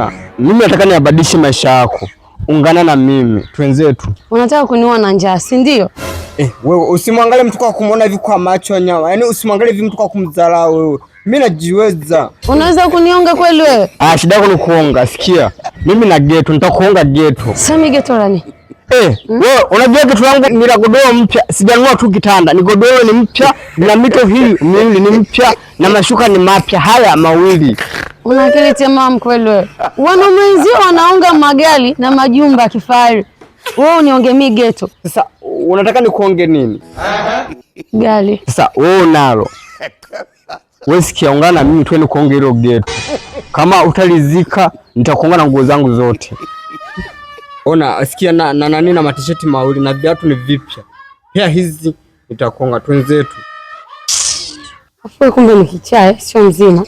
Sikia, mimi nataka niabadilishe maisha yako. Ungana na mimi, twenzetu. Unataka kuniua na njaa, si ndio? Wewe usimwangalie mtu kwa kumuona hivi kwa macho ya nyama. Yaani usimwangalie hivi mtu kwa kumdharau wewe. Mimi najiweza. Unaweza kunionga kweli wewe? Shida yako ni kuonga. Sikia, mimi na geto, nitakuonga geto. Sema geto lani? Wewe unajua geto langu ni la godoro mpya. Sijanunua tu kitanda, ni godoro ni mpya na mito hii miwili ni mpya na mashuka ni mapya haya mawili. Una akili timamu kweli wewe? Wanaume wenzio wanaonga magari na majumba ya kifahari. Wewe unionge mimi geto. Sasa unataka nikuonge nini? Gari. Sasa wewe unalo. Wewe sikia, ungana na mimi twende kuonge hilo geto. Kama utalizika nitakuonga na nguo zangu zote. Ona, sikia na nani na matisheti mawili na viatu ni vipya. Pia hizi nitakuonga twenzetu. Afu kumbe ni kichaa, sio mzima.